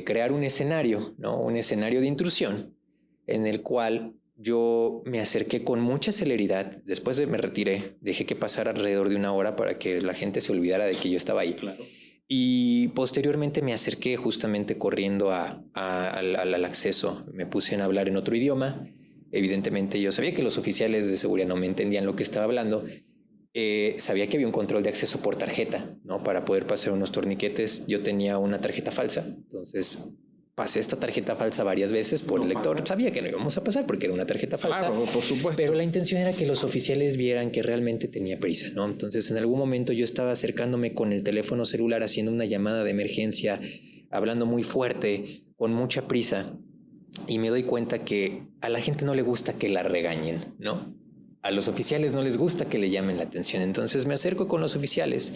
crear un escenario, ¿no? Un escenario de intrusión en el cual yo me acerqué con mucha celeridad. Después me retiré, dejé que pasara alrededor de 1 hora para que la gente se olvidara de que yo estaba ahí. Claro. Y posteriormente me acerqué justamente corriendo al acceso. Me puse a hablar en otro idioma. Evidentemente yo sabía que los oficiales de seguridad no me entendían lo que estaba hablando. Sabía que había un control de acceso por tarjeta, ¿no? Para poder pasar unos torniquetes. Yo tenía una tarjeta falsa, entonces pasé esta tarjeta falsa varias veces por el lector. Sabía que no íbamos a pasar porque era una tarjeta falsa. Claro, por supuesto. Pero la intención era que los oficiales vieran que realmente tenía prisa, ¿no? Entonces en algún momento yo estaba acercándome con el teléfono celular haciendo una llamada de emergencia, hablando muy fuerte, con mucha prisa. Y me doy cuenta que a la gente no le gusta que la regañen, ¿no? A los oficiales no les gusta que le llamen la atención. Entonces me acerco con los oficiales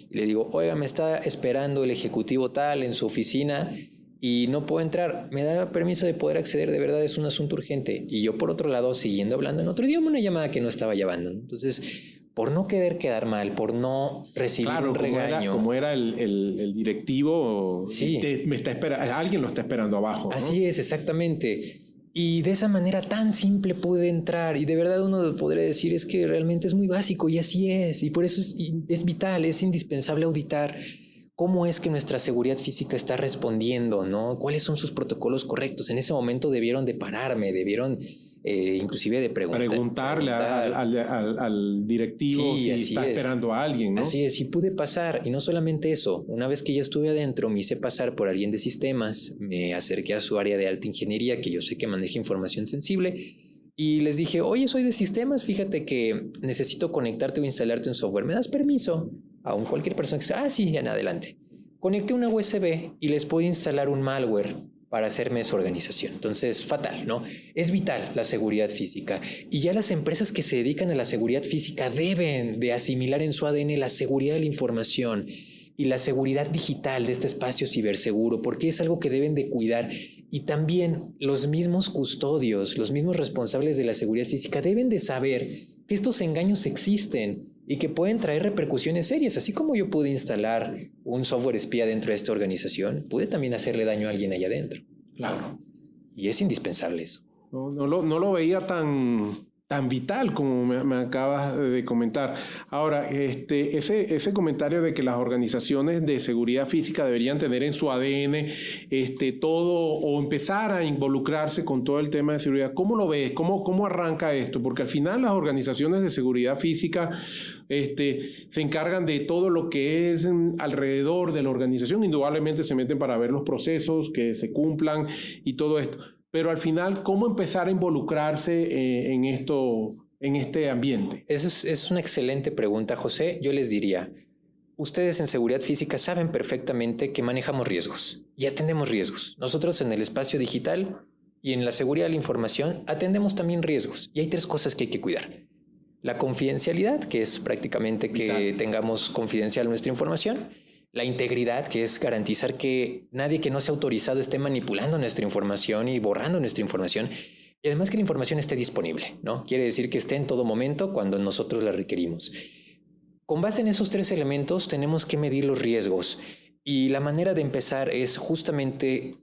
y le digo, oiga, me está esperando el ejecutivo tal en su oficina y no puedo entrar. ¿Me da permiso de poder acceder? De verdad es un asunto urgente. Y yo por otro lado, siguiendo hablando en otro idioma, una llamada que no estaba llevando. Entonces, por no querer mal, por no recibir un regaño. Como era el directivo, sí. Alguien lo está esperando abajo, ¿no? Así es, exactamente. Y de esa manera tan simple pude entrar. Y de verdad uno podría decir es que realmente es muy básico y así es. Y por eso es vital, es indispensable auditar cómo es que nuestra seguridad física está respondiendo, ¿no? ¿Cuáles son sus protocolos correctos? En ese momento debieron de pararme, debieron inclusive de preguntarle al directivo si está esperando a alguien, ¿no? Así es, y pude pasar, y no solamente eso, una vez que ya estuve adentro, me hice pasar por alguien de sistemas, me acerqué a su área de alta ingeniería, que yo sé que maneja información sensible, y les dije, oye, soy de sistemas, fíjate que necesito conectarte o instalarte un software, ¿me das permiso? Aún cualquier persona que sea, sí, en adelante. Conecté una USB y les puedo instalar un malware para hacerme su organización. Entonces, fatal, ¿no? Es vital la seguridad física. Y ya las empresas que se dedican a la seguridad física deben de asimilar en su ADN la seguridad de la información y la seguridad digital de este espacio ciberseguro, porque es algo que deben de cuidar. Y también los mismos custodios, los mismos responsables de la seguridad física deben de saber que estos engaños existen y que pueden traer repercusiones serias. Así como yo pude instalar un software espía dentro de esta organización, pude también hacerle daño a alguien allá adentro. Claro. Y es indispensable eso. No lo veía tan vital como me acabas de comentar. Ahora, ese comentario de que las organizaciones de seguridad física deberían tener en su ADN todo o empezar a involucrarse con todo el tema de seguridad, ¿cómo lo ves? ¿Cómo arranca esto? Porque al final las organizaciones de seguridad física se encargan de todo lo que es alrededor de la organización. Indudablemente se meten para ver los procesos que se cumplan y todo esto. Pero al final, ¿cómo empezar a involucrarse en este ambiente? Esa es una excelente pregunta, José. Yo les diría, ustedes en seguridad física saben perfectamente que manejamos riesgos y atendemos riesgos. Nosotros en el espacio digital y en la seguridad de la información atendemos también riesgos. Y hay 3 cosas que hay que cuidar. La confidencialidad, que es prácticamente que tengamos confidencial nuestra información. La integridad, que es garantizar que nadie que no sea autorizado esté manipulando nuestra información y borrando nuestra información. Y además que la información esté disponible, ¿no? Quiere decir que esté en todo momento cuando nosotros la requerimos. Con base en esos 3 elementos tenemos que medir los riesgos. Y la manera de empezar es justamente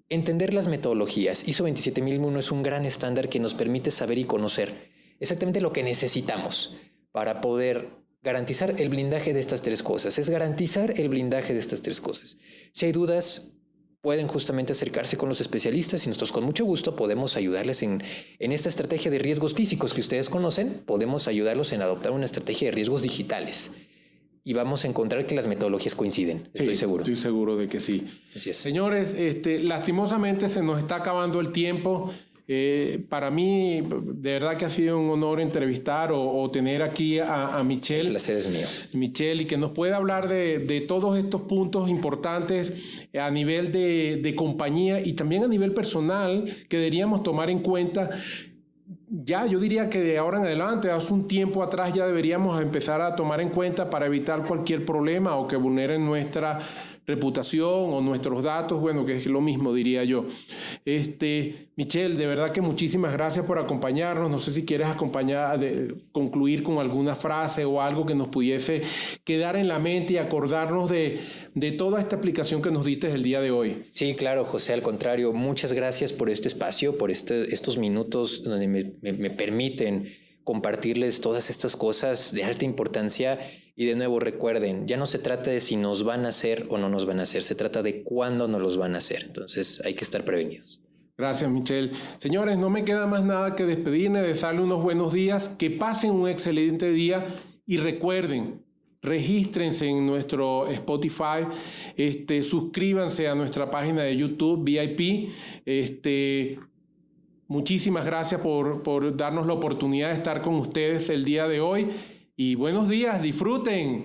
entender las metodologías. ISO 27001 es un gran estándar que nos permite saber y conocer exactamente lo que necesitamos para poder garantizar el blindaje de estas 3 cosas. Es garantizar el blindaje de estas 3 cosas. Si hay dudas, pueden justamente acercarse con los especialistas y nosotros con mucho gusto podemos ayudarles en esta estrategia de riesgos físicos que ustedes conocen. Podemos ayudarlos en adoptar una estrategia de riesgos digitales. Y vamos a encontrar que las metodologías coinciden. Estoy seguro. Estoy seguro de que sí. Así es. Señores, lastimosamente se nos está acabando el tiempo. Para mí, de verdad que ha sido un honor entrevistar o tener aquí a Michel. El placer es mío. Michel, y que nos pueda hablar de todos estos puntos importantes a nivel de compañía y también a nivel personal que deberíamos tomar en cuenta. Ya, yo diría que de ahora en adelante, hace un tiempo atrás ya deberíamos empezar a tomar en cuenta para evitar cualquier problema o que vulneren nuestra reputación o nuestros datos, bueno, que es lo mismo, diría yo. Michel, de verdad que muchísimas gracias por acompañarnos. No sé si quieres concluir con alguna frase o algo que nos pudiese quedar en la mente y acordarnos de toda esta explicación que nos diste el día de hoy. Sí, claro, José, al contrario, muchas gracias por este espacio, por estos minutos donde me permiten compartirles todas estas cosas de alta importancia. Y de nuevo, recuerden, ya no se trata de si nos van a hacer o no nos van a hacer, se trata de cuándo nos los van a hacer. Entonces hay que estar prevenidos. Gracias, Michel. Señores, no me queda más nada que despedirme, desearles unos buenos días, que pasen un excelente día y recuerden, regístrense en nuestro Spotify, suscríbanse a nuestra página de YouTube, VIP. Muchísimas gracias por darnos la oportunidad de estar con ustedes el día de hoy y buenos días, disfruten.